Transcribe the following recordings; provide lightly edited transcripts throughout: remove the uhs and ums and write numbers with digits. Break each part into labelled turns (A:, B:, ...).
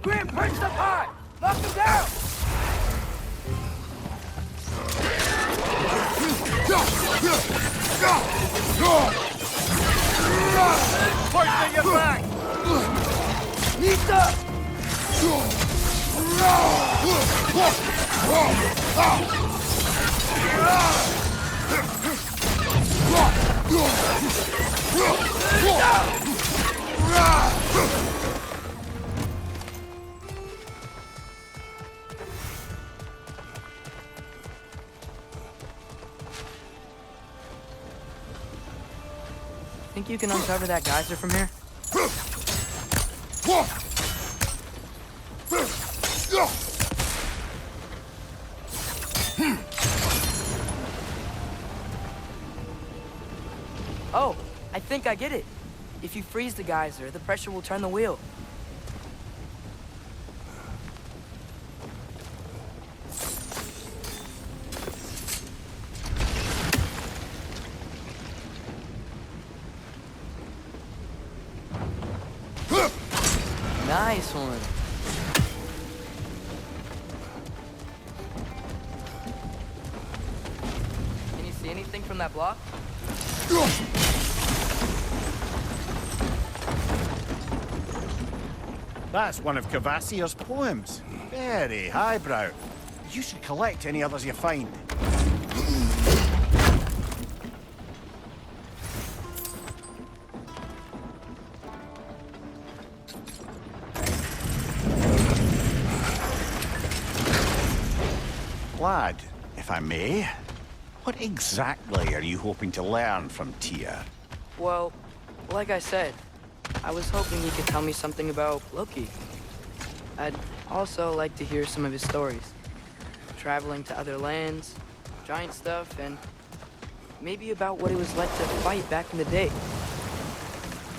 A: Grim, perched up high! Knock him down! Forcing you back! Nita!
B: Think you can uncover that geyser from here? Oh, I think I get it. If you freeze the geyser, the pressure will turn the wheel. Nice one. Can you see anything from that block?
C: That's one of Kvasir's poems. Very highbrow. You should collect any others you find. Lad, if I may, what exactly are you hoping to learn from Tyr?
B: Well, like I said, I was hoping you could tell me something about Loki. I'd also like to hear some of his stories. Traveling to other lands, giant stuff, and maybe about what it was like to fight back in the day.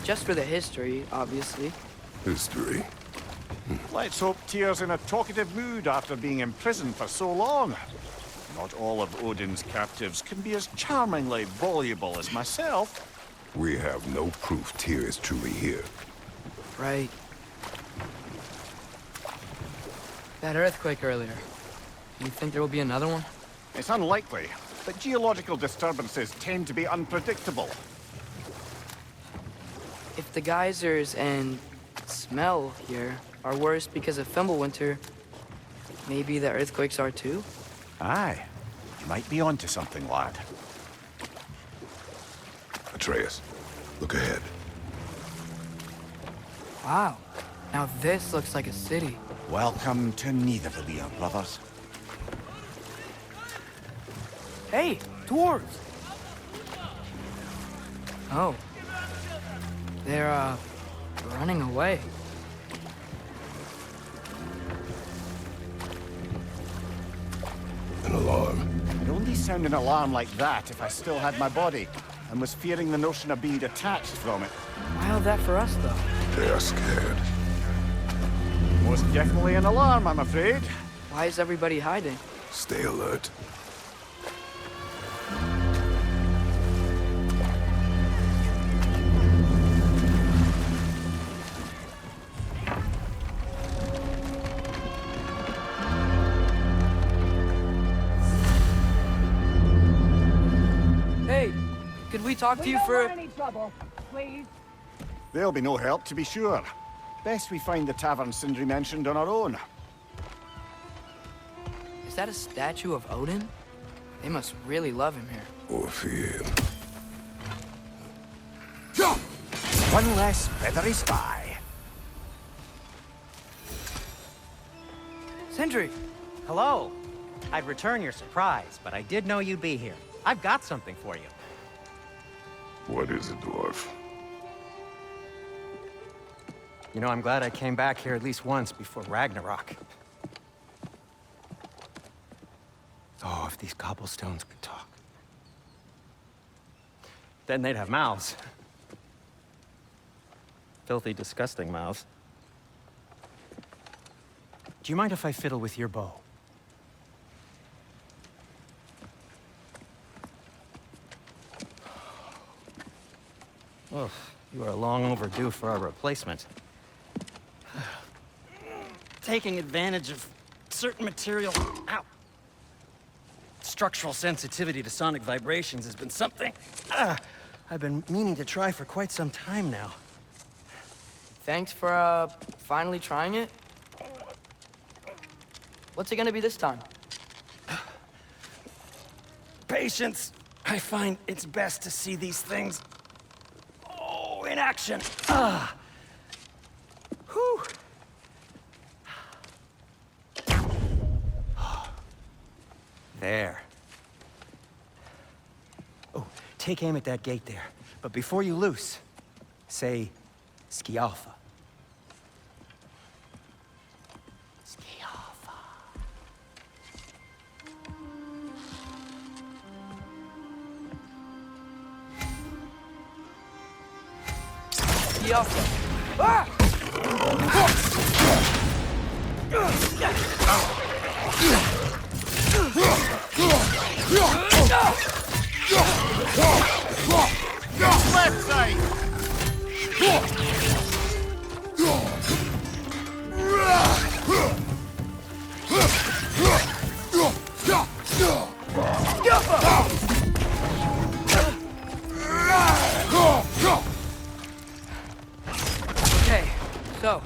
B: Just for the history, obviously.
D: History?
C: Let's hope Tyr's in a talkative mood after being imprisoned for so long. Not all of Odin's captives can be as charmingly voluble as myself.
D: We have no proof Tyr is truly here.
B: Right. That earthquake earlier. You think there will be another one?
C: It's unlikely, but geological disturbances tend to be unpredictable.
B: If the geysers and smell here are worse because of Fimbulwinter, maybe the earthquakes are too?
C: Aye. You might be onto something, lad.
D: Atreus, look ahead.
B: Wow. Now this looks like a city.
C: Welcome to Nidavellir, brothers.
B: Hey, dwarves! Oh. They're, running away.
D: An alarm.
C: I'd only sound an alarm like that if I still had my body, and was fearing the notion of being detached from it.
B: Wild that for us, though.
D: They are scared.
C: Most definitely an alarm, I'm afraid.
B: Why is everybody hiding?
D: Stay alert.
B: Hey, could we talk to you
A: don't
B: for...
A: want any trouble, please.
C: There'll be no help, to be sure. Best we find the tavern Sindri mentioned on our own.
B: Is that a statue of Odin? They must really love him here.
D: Or fear him.
C: One less feathery spy.
B: Sindri!
E: Hello. I'd return your surprise, but I did know you'd be here. I've got something for you.
D: What is it, dwarf?
E: You know, I'm glad I came back here at least once before Ragnarok. Oh, if these cobblestones could talk. Then they'd have mouths. Filthy, disgusting mouths. Do you mind if I fiddle with your bow? Oh, you are long overdue for our replacement. Taking advantage of certain material. Ow. Structural sensitivity to sonic vibrations has been something I've been meaning to try for quite some time now.
B: Thanks for, finally trying it. What's it gonna be this time?
E: Patience. I find it's best to see these things, in action. Whew. There. Oh, take aim at that gate there. But before you loose, say, Skialfa. Skialfa.
B: Skialfa. Ah!
C: Left side!
B: Okay, so,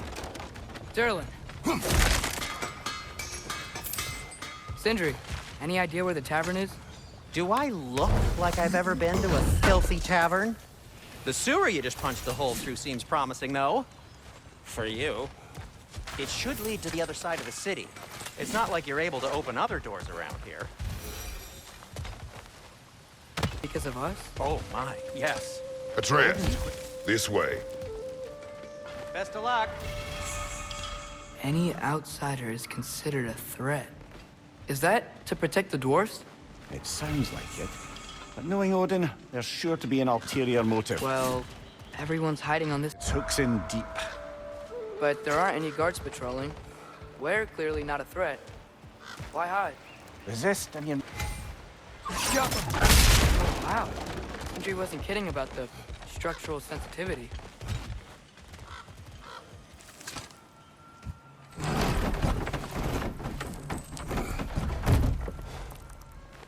B: Durlin. Sindri, any idea where the tavern is?
E: Do I look like I've ever been to a filthy tavern? The sewer you just punched the hole through seems promising, though. For you. It should lead to the other side of the city. It's not like you're able to open other doors around here.
B: Because of us?
E: Oh my, yes.
D: Atreus, this way.
E: Best of luck.
B: Any outsider is considered a threat. Is that to protect the dwarves?
C: It sounds like it. But knowing Odin, there's sure to be an ulterior motive.
B: Well, everyone's hiding on this,
C: It hooks in deep.
B: but there aren't any guards patrolling. We're clearly not a threat. Why hide?
C: Resist and you...
B: Oh, wow. Sindri wasn't kidding about the structural sensitivity.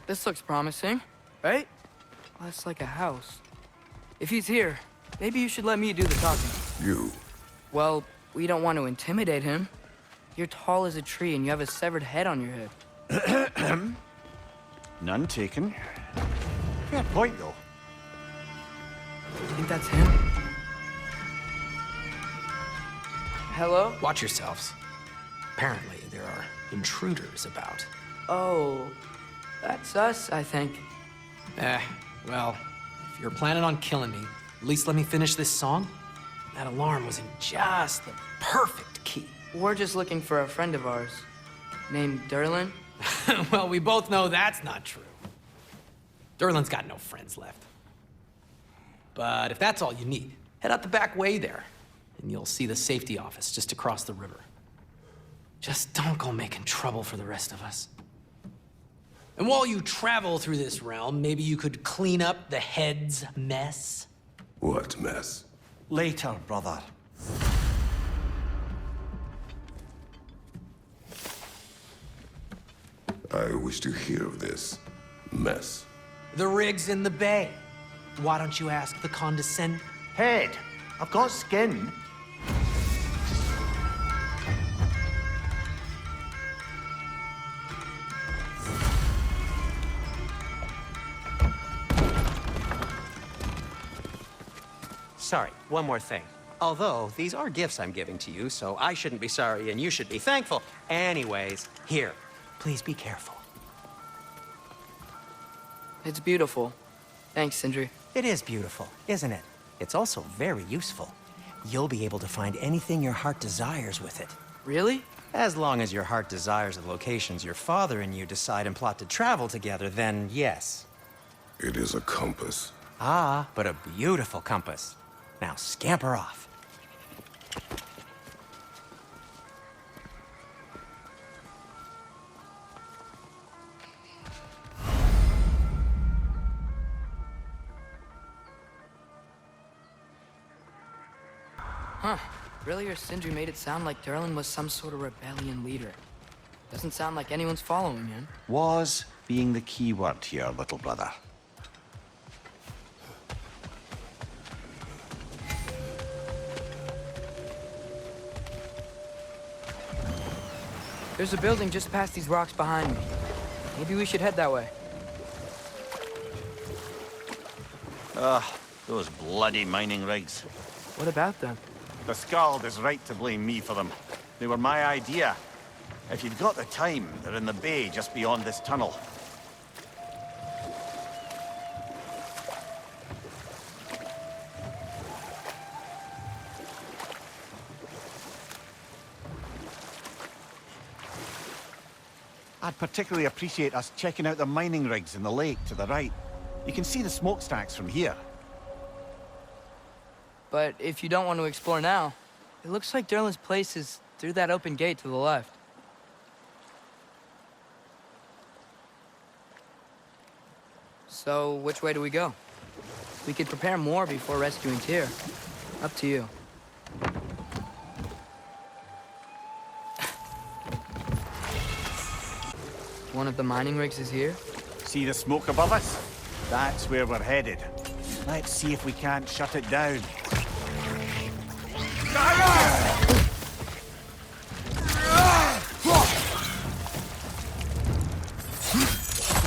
B: This looks promising, right? Well, that's like a house. If he's here, maybe you should let me do the talking.
D: You.
B: Well, we don't want to intimidate him. You're tall as a tree and you have a severed head on your head.
C: None taken. Fair point, though.
B: You think that's him? Hello?
F: Watch yourselves. Apparently, there are intruders about.
B: Oh, that's us, I think.
F: Well, if you're planning on killing me, at least let me finish this song. That alarm was in just the perfect key.
B: We're just looking for a friend of ours, named Durlin.
F: Well, we both know that's not true. Durlin's got no friends left. But if that's all you need, head out the back way there, and you'll see the safety office just across the river. Just don't go making trouble for the rest of us. And while you travel through this realm, maybe you could clean up the head's mess?
D: What mess?
C: Later, brother.
D: I wish to hear of this mess.
F: The rig's in the bay. Why don't you ask the condescending?
C: Head. I've got skin.
E: Sorry, one more thing. Although, these are gifts I'm giving to you, so I shouldn't be sorry and you should be thankful. Anyways, here, please be careful.
B: It's beautiful. Thanks, Sindri.
E: It is beautiful, isn't it? It's also very useful. You'll be able to find anything your heart desires with it.
B: Really?
E: As long as your heart desires the locations your father and you decide and plot to travel together, then yes.
D: It is a compass.
E: Ah, but a beautiful compass. Now scamper off.
B: Huh. Really or Sindri made it sound like Durlin was some sort of rebellion leader. Doesn't sound like anyone's following him.
C: Was being the key word here, little brother.
B: There's a building just past these rocks behind me. Maybe we should head that way.
C: Those bloody mining rigs.
B: What about them?
C: The Skald is right to blame me for them. They were my idea. If you've got the time, they're in the bay just beyond this tunnel. I'd particularly appreciate us checking out the mining rigs in the lake to the right. You can see the smokestacks from here.
B: But if you don't want to explore now, it looks like Durlin's place is through that open gate to the left. So, which way do we go? We could prepare more before rescuing Tyr. Up to you. One of the mining rigs is here?
C: See the smoke above us? That's where we're headed. Let's see if we can't shut it down.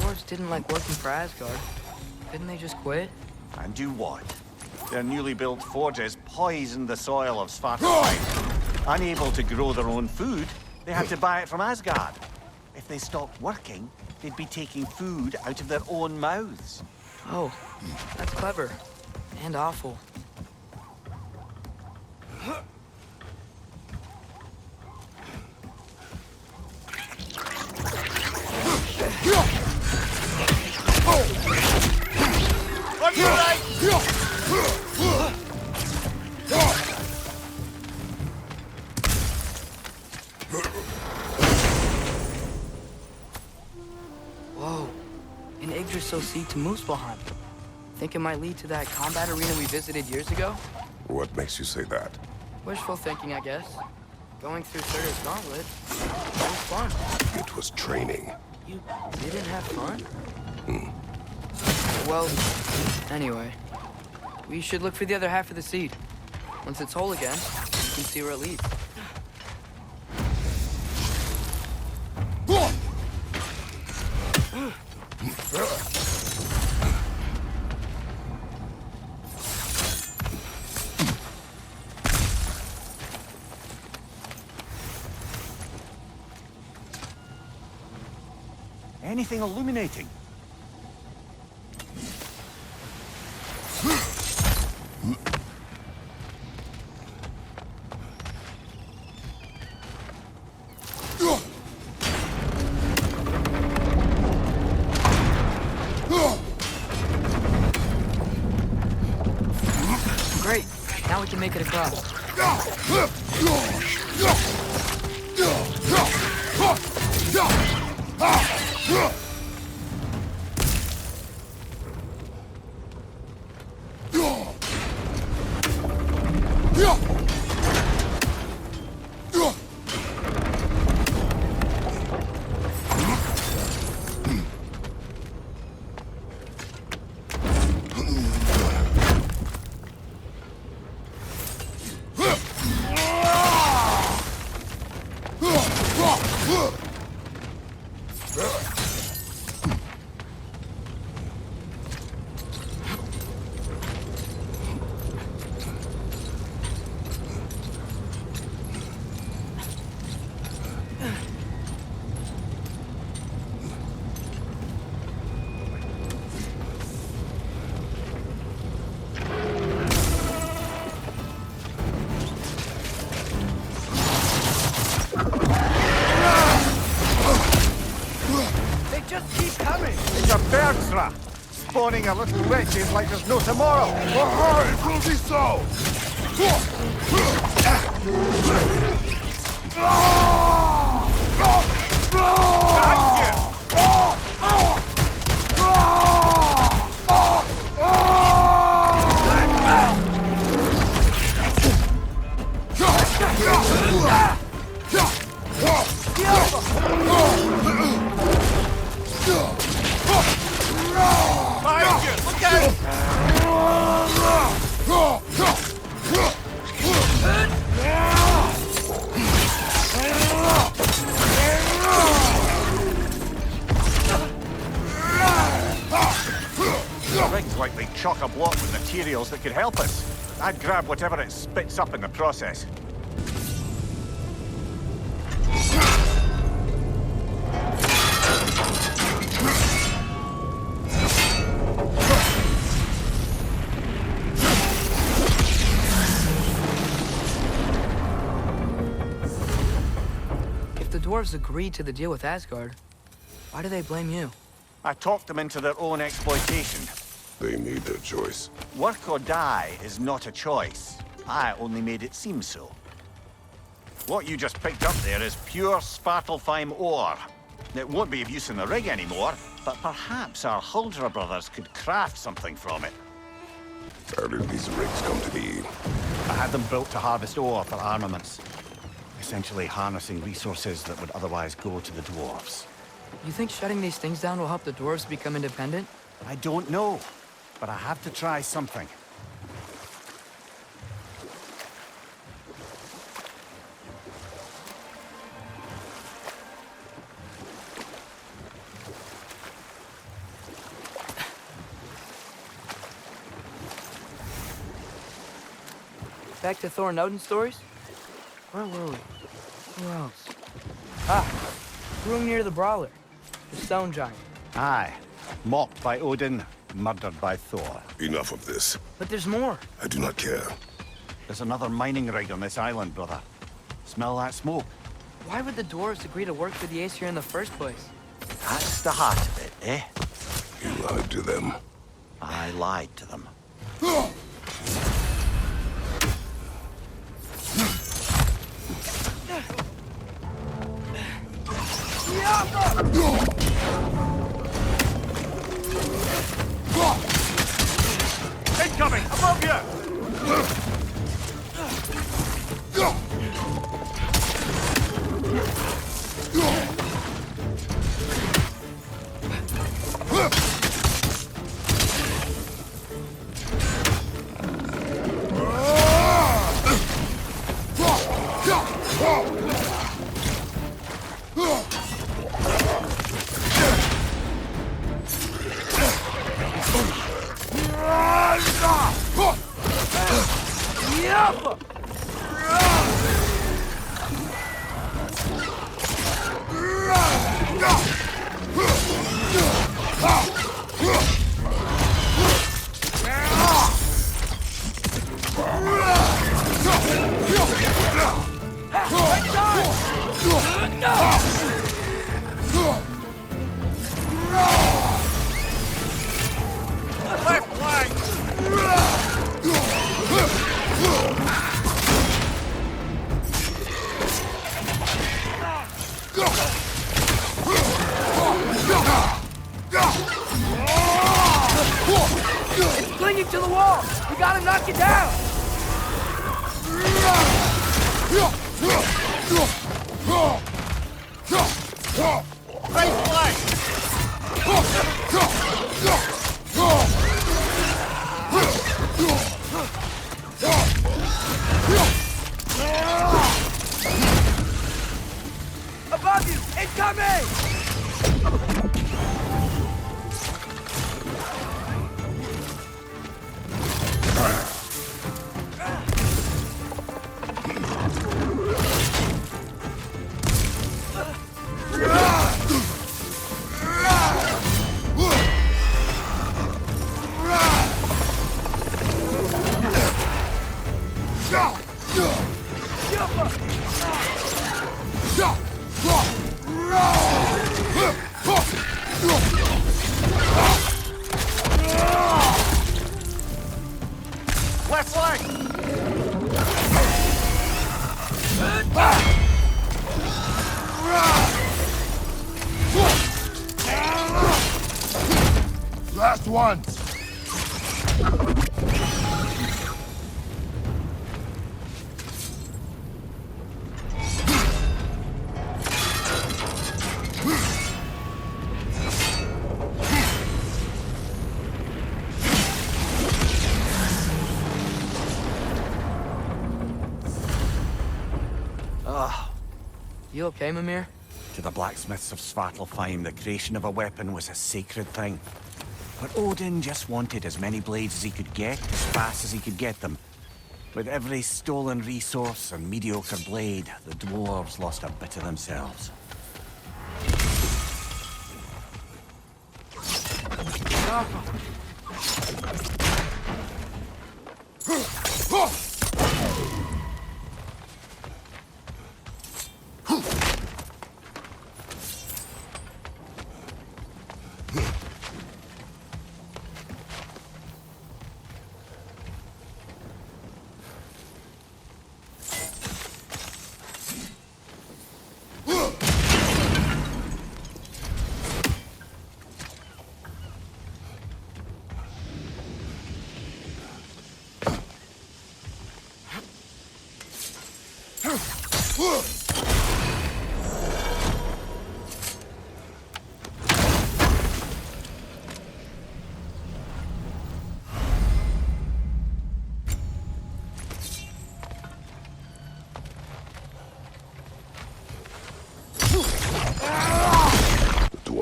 B: Dwarves didn't like working for Asgard. Couldn't they just quit?
C: And do what? Their newly built forges poisoned the soil of Svartelfheim. Unable to grow their own food, they had to buy it from Asgard. If they stopped working, they'd be taking food out of their own mouths.
B: Oh, that's clever. And awful.
C: On your right!
B: Whoa. An Yggdrasil seed to Muspelheim. Think it might lead to that combat arena we visited years ago?
D: What makes you say that?
B: Wishful thinking, I guess. Going through Surtur's gauntlet. It was fun.
D: It was training.
B: You didn't have fun? Well, anyway. We should look for the other half of the seed. Once it's whole again, you can see where it leads.
C: Anything illuminating?
B: Great. Now we can make it across.
C: Spawning a little wretches like there's no tomorrow.
D: It will be so!
C: rig's likely chock-a-block with materials that could help us. I'd grab whatever it spits up in the process.
B: If the dwarves agreed to the deal with Asgard, why do they blame you?
C: I talked them into their own exploitation.
D: They made their choice.
C: Work or die is not a choice. I only made it seem so. What you just picked up there is pure Svartelfheim ore. It won't be of use in the rig anymore, but perhaps our Huldra brothers could craft something from it.
D: How did these rigs come to be?
C: I had them built to harvest ore for armaments. Essentially harnessing resources that would otherwise go to the dwarves.
B: You think shutting these things down will help the dwarves become independent?
C: I don't know, but I have to try something.
B: Back to Thor and Odin stories? Where were we? Who else? Ah, room near the Brawler. The stone giant.
C: Aye. Mocked by Odin, murdered by Thor.
D: Enough of this.
B: But there's more.
D: I do not care.
C: There's another mining rig on this island, brother. Smell that smoke?
B: Why would the dwarves agree to work for the Aesir in the first place?
C: That's the heart of it, eh?
D: You lied to them.
C: I lied to them. Incoming! Above you!
A: It's clinging to the wall! We gotta knock it down! Above you! Incoming!
C: Left leg!
D: Last one!
B: You okay, MImir?
C: To the blacksmiths of Svartelfheim, the creation of a weapon was a sacred thing. But Odin just wanted as many blades as he could get, as fast as he could get them. With every stolen resource and mediocre blade, the dwarves lost a bit of themselves.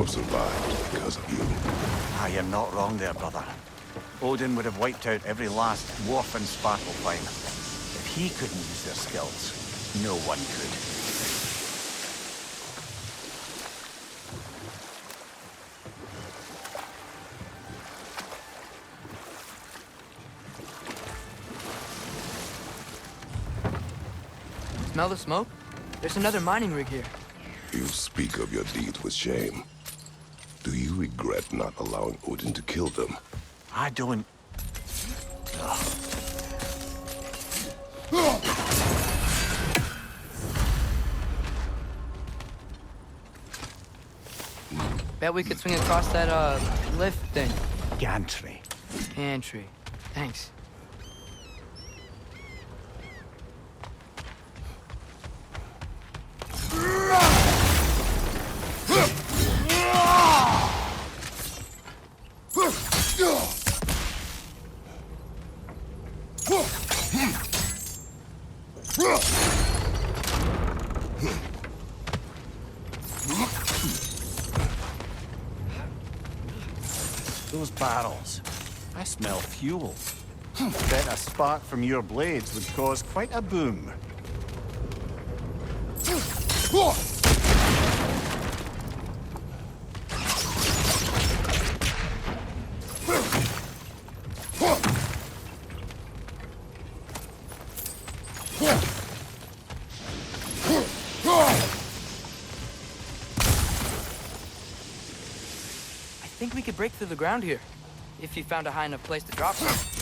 D: Survived because of you.
C: Ah, you're not wrong there, brother. Odin would have wiped out every last dwarf in Svartelfheim. If he couldn't use their skills, no one could.
B: Smell the smoke? There's another mining rig here.
D: You speak of your deeds with shame. Do you regret not allowing Odin to kill them?
C: I don't...
B: Bet we could swing across that, lift thing.
C: Gantry.
B: Gantry. Thanks.
C: Those barrels. I smell fuel. Bet a spark from your blades would cause quite a boom.
B: I think we could break through the ground here, if you found a high enough place to drop from.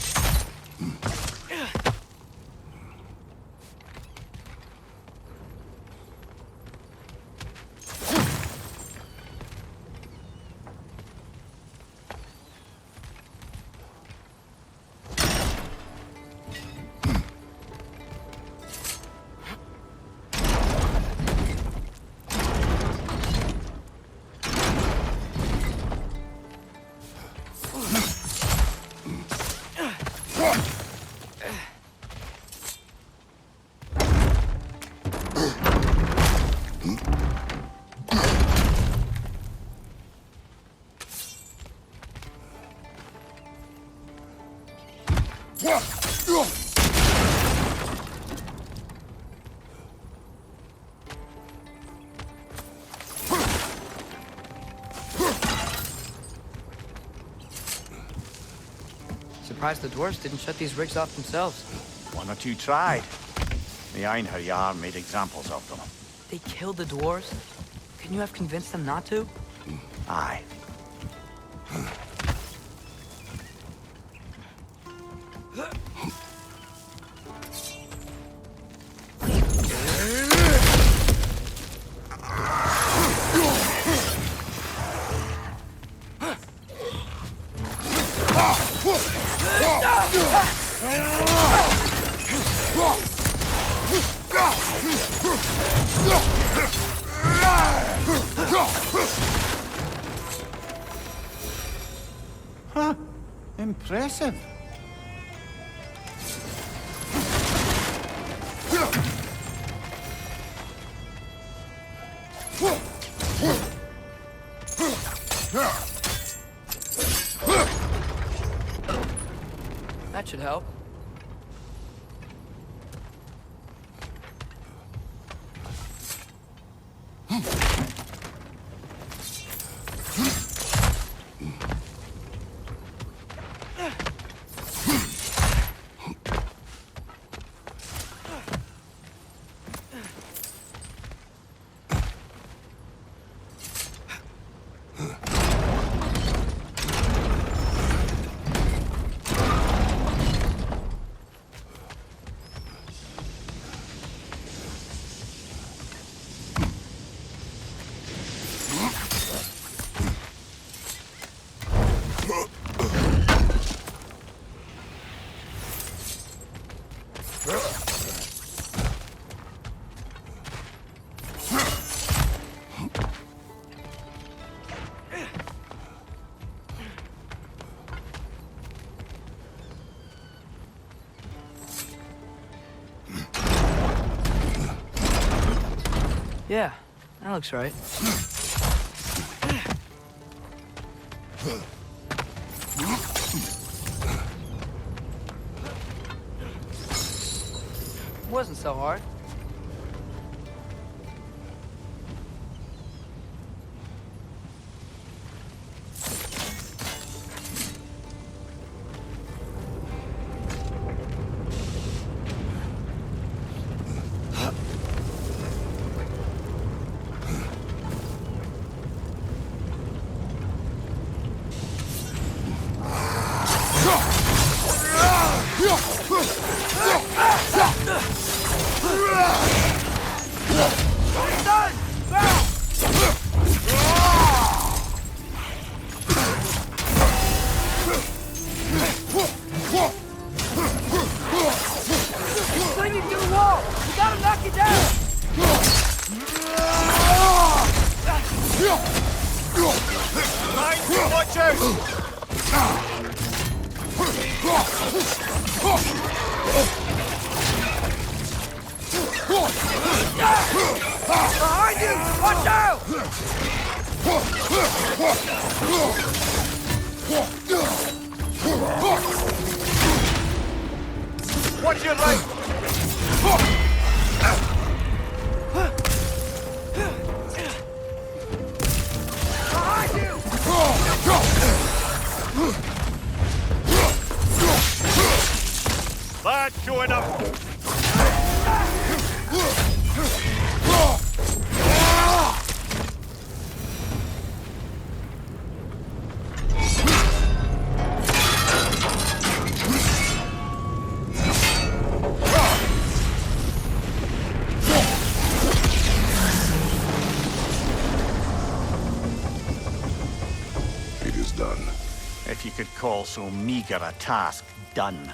B: Surprised the dwarves didn't shut these rigs off themselves.
C: One or two tried. The Einherjar made examples of them.
B: They killed the dwarves? Couldn't you have convinced them not to?
C: Aye. Huh. Impressive.
B: That should help. Yeah, that looks right. Wasn't so hard.
A: Clinging to the wall! We gotta knock it down!
C: Watch out!
A: Behind you! Watch out!
C: Watch your right!
A: Behind you!
C: That's sure enough!
D: It is done.
C: If you could call so meager a task done.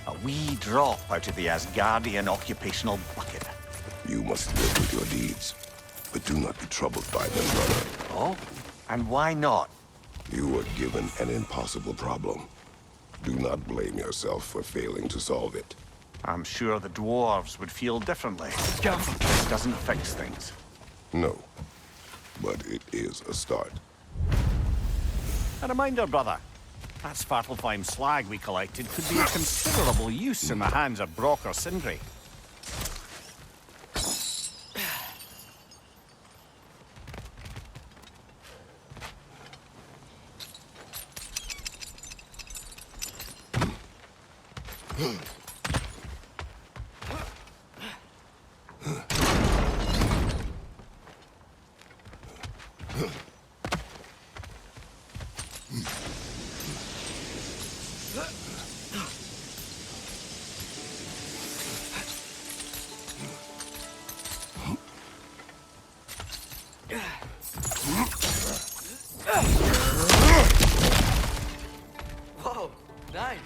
C: A wee drop out of the Asgardian occupational bucket.
D: You must live with your deeds, but do not be troubled by them, brother.
C: Oh? And why not?
D: You were given an impossible problem. Do not blame yourself for failing to solve it.
C: I'm sure the dwarves would feel differently. This doesn't fix things.
D: No, but it is a start.
C: A reminder, brother. That Svartelfheim slag we collected could be of considerable use in the hands of Brock or Sindri.
B: Whoa, nice.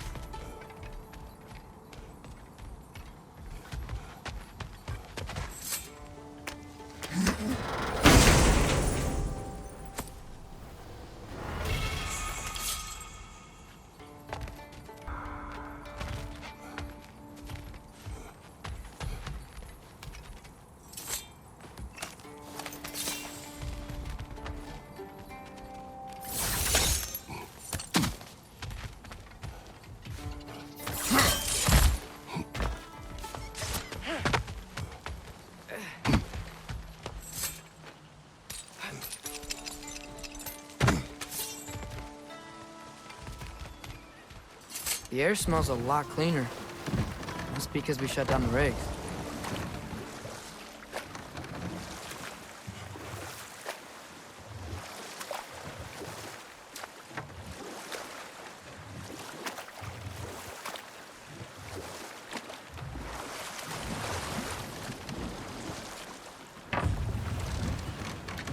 B: The air smells a lot cleaner. Must be because we shut down the rigs.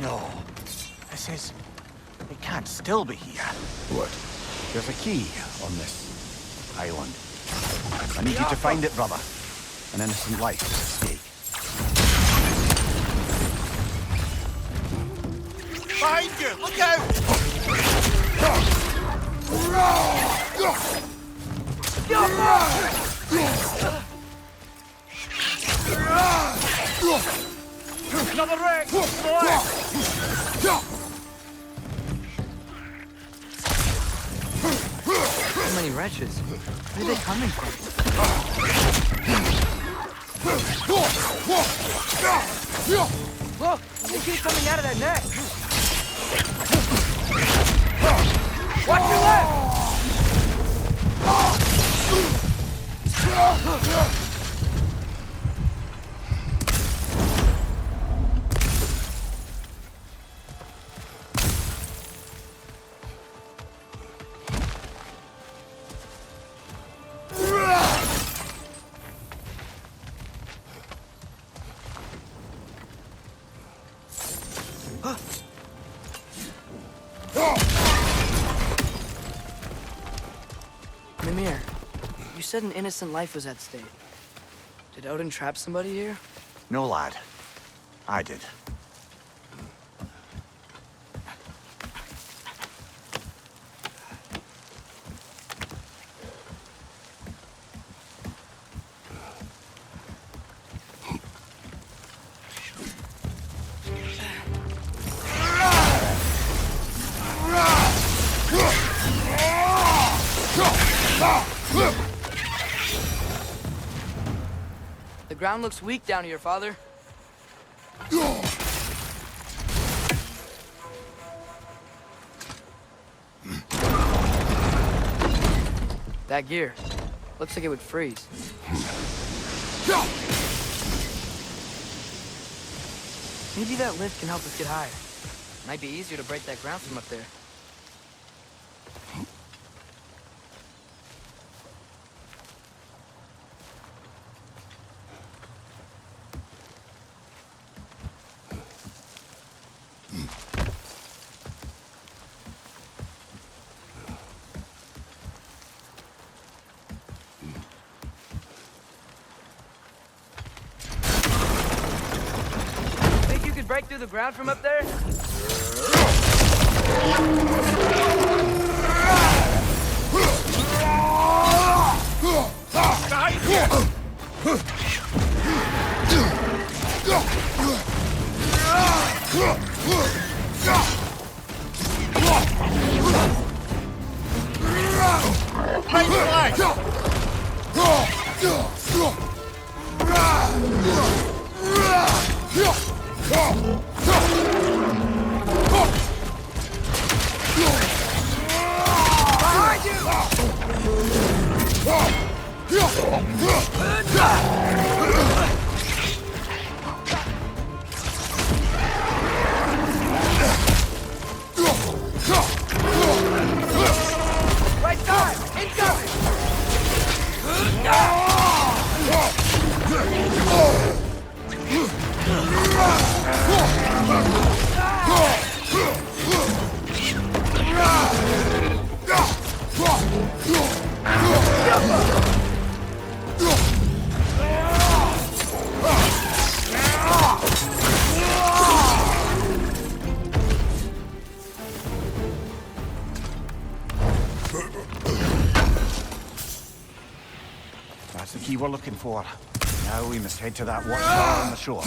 C: No. This is... It can't still be here.
D: What?
C: There's a key on this island. I need you to find it, brother. An innocent life is at stake. Behind you! Look out! Another wreck!
B: So many wretches. Where are they coming from? Look! They keep coming out of that neck! Watch your left! MImir, you said an innocent life was at stake. Did Odin trap somebody here?
C: No, lad. I did.
B: The ground looks weak down here, Father. That gear. Looks like it would freeze. Maybe that lift can help us get higher. Might be easier to break that ground from up there. Break through the ground from up there? Right side! Incoming!
C: That's the key we're looking for. Now we must head to that watchtower on the shore.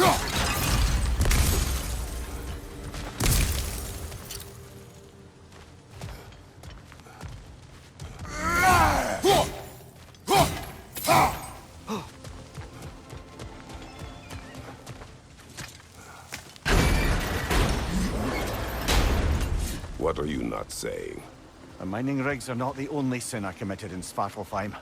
D: What are you not saying?
C: The mining rigs are not the only sin I committed in Svartelfheim.